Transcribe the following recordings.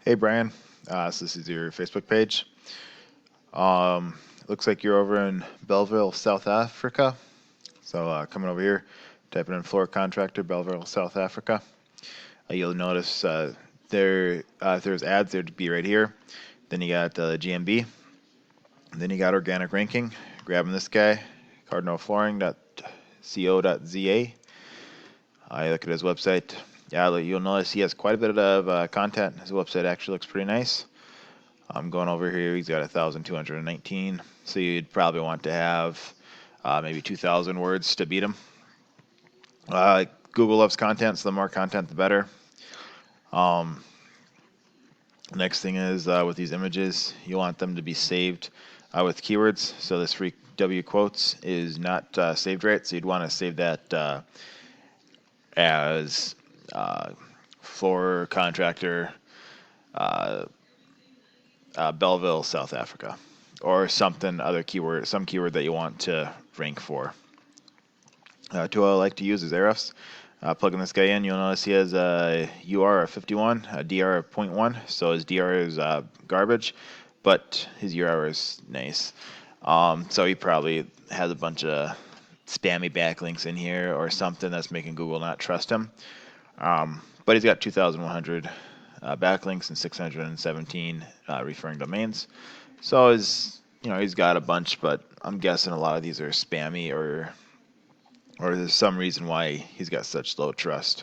Hey Brian, so this is your Facebook page. Looks like you're over in Belleville, South Africa. So coming over here, typing in floor contractor, Belleville, South Africa. You'll notice if there's ads, there'd be right here. Then you got GMB. And then you got organic ranking. Grabbing this guy, cardinalflooring.co.za. I look at his website. Yeah, you'll notice he has quite a bit of content. His website actually looks pretty nice. I'm going over here. He's got 1,219. So you'd probably want to have maybe 2,000 words to beat him. Google loves content, so the more content, the better. Next thing is with these images, you want them to be saved with keywords. So this free W quotes is not saved right. So you'd want to save that as floor contractor, uh, Belleville, South Africa, or something some keyword that you want to rank for. Tool I like to use is Ahrefs. Plugging this guy in, you'll notice he has a UR of 51, a DR of 0.1, so his DR is garbage, but his UR is nice. So he probably has a bunch of spammy backlinks in here or something that's making Google not trust him. But he's got 2,100 backlinks and 617 referring domains. So he's got a bunch, but I'm guessing a lot of these are spammy or there's some reason why he's got such low trust.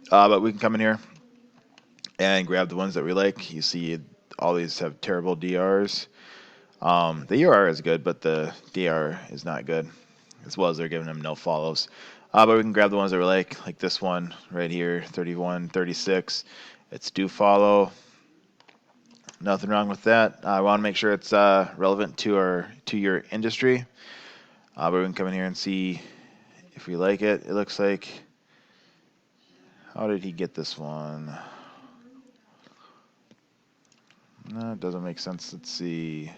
But we can come in here and grab the ones that we like. You see all these have terrible DRs. The UR is good, but the DR is not good, as well as they're giving him no follows. But we can grab the ones that we like this one right here, 31, 36. It's do follow. Nothing wrong with that. I want to make sure it's relevant to your industry. But we can come in here and see if we like it. It looks like, how did he get this one? No, it doesn't make sense. Let's see.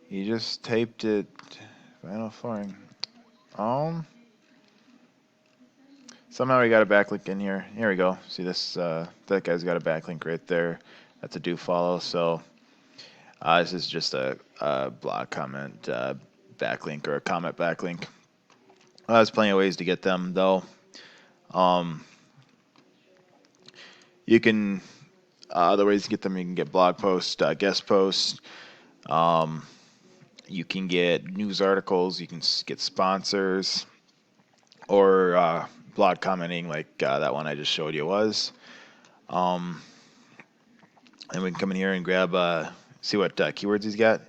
He just typed it. Vinyl flooring. Somehow he got a backlink in here. Here we go. See this? That guy's got a backlink right there. That's a do follow. So this is just a blog comment backlink or a comment backlink. There's plenty of ways to get them though. You can other ways to get them. You can get blog posts, guest posts. You can get news articles. You can get sponsors or blog commenting like that one I just showed you was. And we can come in here and grab, see what keywords he's got.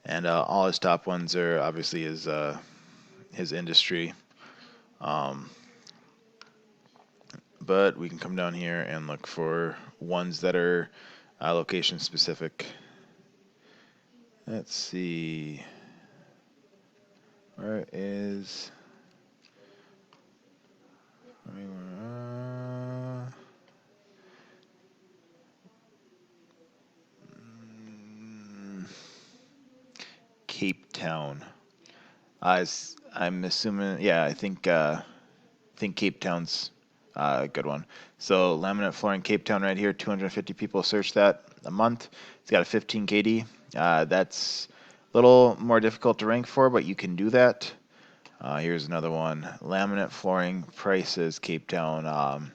And all his top ones are obviously his industry. But we can come down here and look for ones that are location specific. Let's see. Where is... Cape Town. I'm assuming, yeah, I think Cape Town's a good one. So laminate flooring Cape Town right here, 250 people search that a month. It's got a 15 KD. That's a little more difficult to rank for, but you can do that. Here's another one, laminate flooring prices Cape Town.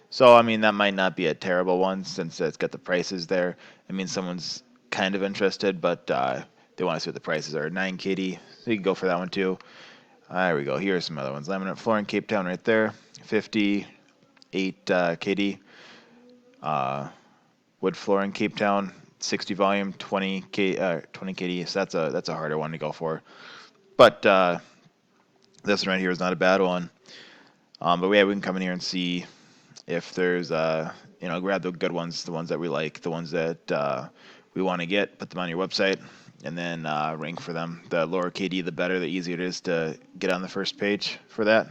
So I mean that might not be a terrible one since it's got the prices there. I mean someone's kind of interested, but they want to see what the prices are. 9 KD, so you can go for that one too. There we go. Here are some other ones. Laminate flooring Cape Town right there, 58 KD. Wood flooring Cape Town, 60 volume, 20 KD. So that's a harder one to go for. But this one right here is not a bad one. But yeah, we can come in here and see if there's grab the good ones, the ones that we like, the ones that we want to get, put them on your website, and then rank for them. The lower KD, the better, the easier it is to get on the first page for that.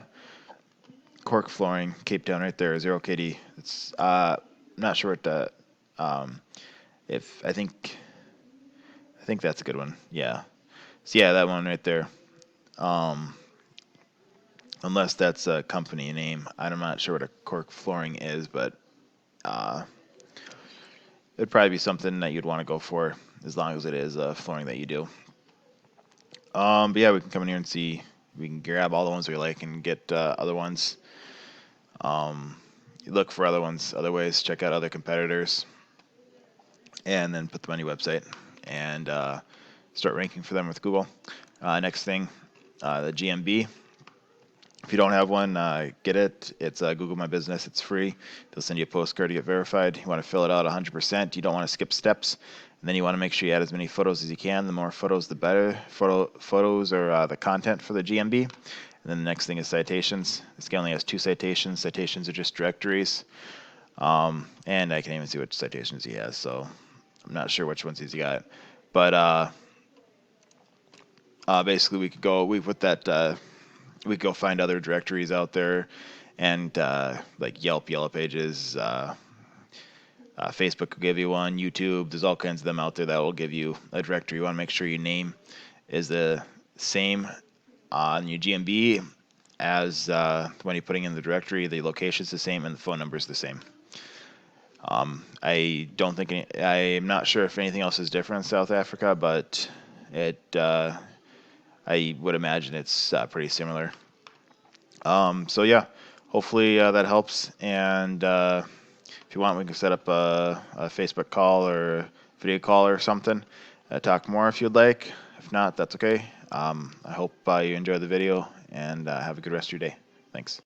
Cork flooring, Cape Town right there, 0 KD. It's not sure what the if I think that's a good one. Yeah. So yeah, that one right there. unless that's a company name. I'm not sure what a cork flooring is, but uh, it'd probably be something that you'd want to go for as long as it is flooring that you do. But yeah, we can come in here and see. We can grab all the ones we like and get other ones. Look for other ones, other ways. Check out other competitors, and then put them on your website and start ranking for them with Google. Next thing, the GMB. If you don't have one, get it. It's Google My Business. It's free. They'll send you a postcard to get verified. You want to fill it out 100%. You don't want to skip steps. And then you want to make sure you add as many photos as you can. The more photos, the better. Photos are the content for the GMB. And then the next thing is citations. This guy only has 2 citations. Citations are just directories. And I can even see which citations he has, so I'm not sure which ones he's got. But basically, we put that. We could go find other directories out there, and like Yelp, Yellow Pages, Facebook will give you one, YouTube. There's all kinds of them out there that will give you a directory. You want to make sure your name is the same on your GMB as when you're putting in the directory. The location is the same, and the phone number is the same. I don't think I'm not sure if anything else is different in South Africa, but I would imagine it's pretty similar. So yeah, hopefully that helps. And if you want, we can set up a Facebook call or a video call or something. Talk more if you'd like. If not, that's okay. I hope you enjoy the video and have a good rest of your day. Thanks.